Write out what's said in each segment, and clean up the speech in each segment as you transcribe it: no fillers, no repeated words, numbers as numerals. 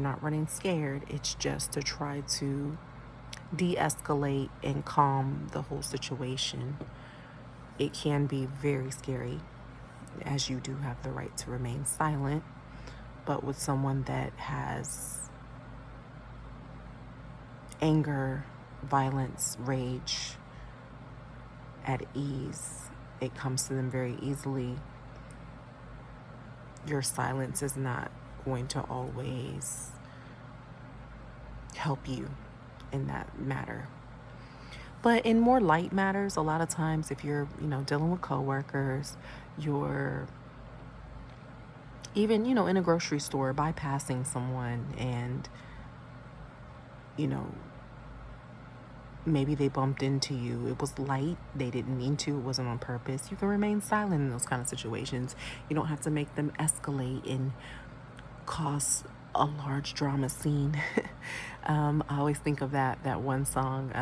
not running scared. It's just to try to de-escalate and calm the whole situation. It can be very scary, as you do have the right to remain silent. But with someone that has anger, violence, rage at ease, it comes to them very easily. Your silence is not going to always help you in that matter. But in more light matters, a lot of times if you're, dealing with coworkers, you're even, in a grocery store, bypassing someone and, maybe they bumped into you. It was light. They didn't mean to. It wasn't on purpose. You can remain silent in those kind of situations. You don't have to make them escalate and cause a large drama scene. I always think of that one song,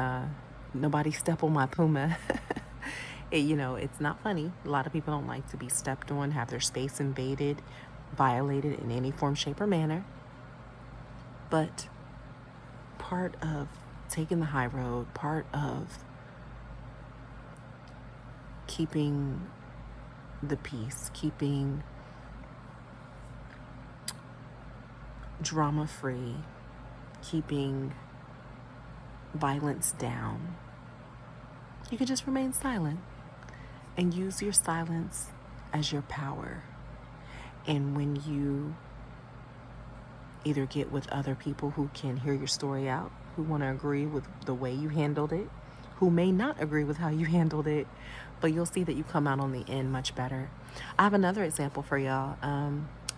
Nobody Step on My Puma. It's not funny. A lot of people don't like to be stepped on, have their space invaded, violated in any form, shape, or manner. But part of taking the high road, part of keeping the peace, keeping drama free, keeping violence down, you can just remain silent and use your silence as your power. And when you either get with other people who can hear your story out, who want to agree with the way you handled it, who may not agree with how you handled it, but you'll see that you come out on the end much better. I have another example for y'all.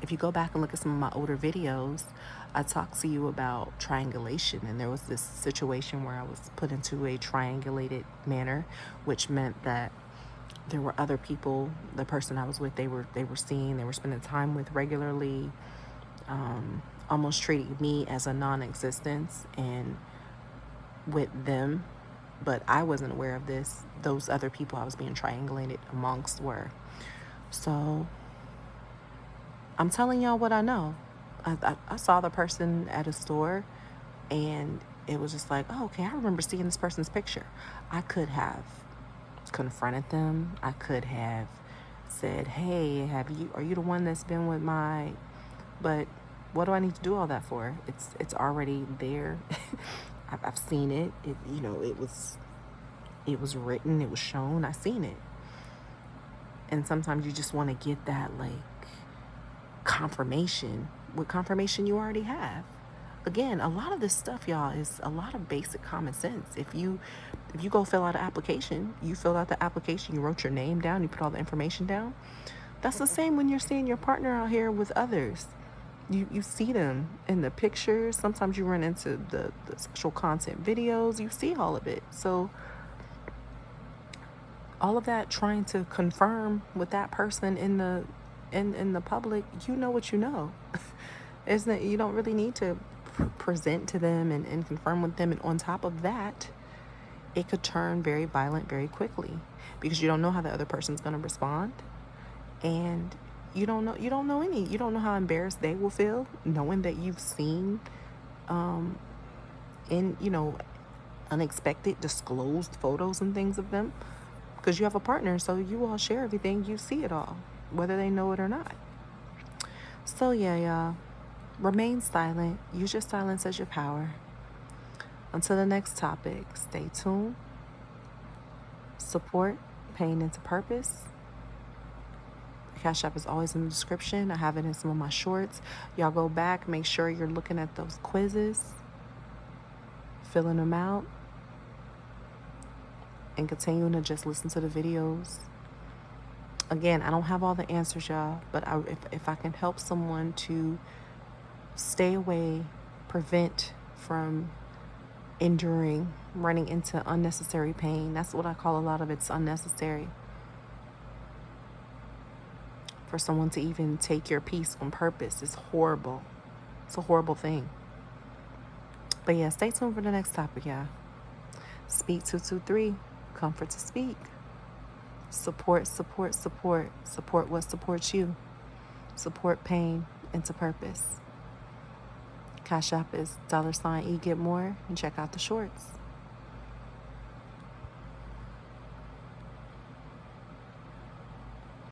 If you go back and look at some of my older videos, I talked to you about triangulation, and there was this situation where I was put into a triangulated manner, which meant that there were other people. The person I was with, they were seeing, they were spending time with regularly, almost treating me as a non-existence and with them, but I wasn't aware of this. Those other people I was being triangulated amongst were. So I'm telling y'all what I know. I saw the person at a store, and it was just like, oh, okay, I remember seeing this person's picture. I could have confronted them. I could have said, hey, are you the one that's been with my, but what do I need to do all that for? It's already there. I've seen it. It was written, it was shown, I seen it. And sometimes you just want to get that confirmation. With confirmation you already have. Again, a lot of this stuff, y'all, is a lot of basic common sense. If you go fill out an application, you filled out the application, you wrote your name down, you put all the information down. That's the same when you're seeing your partner out here with others. You see them in the pictures. Sometimes you run into the sexual content videos. You see all of it. So all of that trying to confirm with that person in the public, you know what you know. Isn't it? You don't really need to present to them and confirm with them. And on top of that, it could turn very violent very quickly because you don't know how the other person's going to respond. And you don't know how embarrassed they will feel knowing that you've seen unexpected disclosed photos and things of them, because you have a partner, so you all share everything. You see it all, whether they know it or not. So yeah, y'all, remain silent. Use your silence as your power. Until the next topic, stay tuned. Support pain into purpose. CashApp is always in the description. I have it in some of my shorts. Y'all go back, make sure you're looking at those quizzes, filling them out, and continuing to just listen to the videos. Again, I don't have all the answers, y'all, but if I can help someone to stay away, prevent from enduring, running into unnecessary pain. That's what I call a lot of it's unnecessary. For someone to even take your peace on purpose is horrible. It's a horrible thing. But yeah, stay tuned for the next topic, y'all. Speak 223. Comfort to speak. Support, support, support. Support what supports you. Support pain into purpose. Cash App is $Egetmore, and check out the shorts.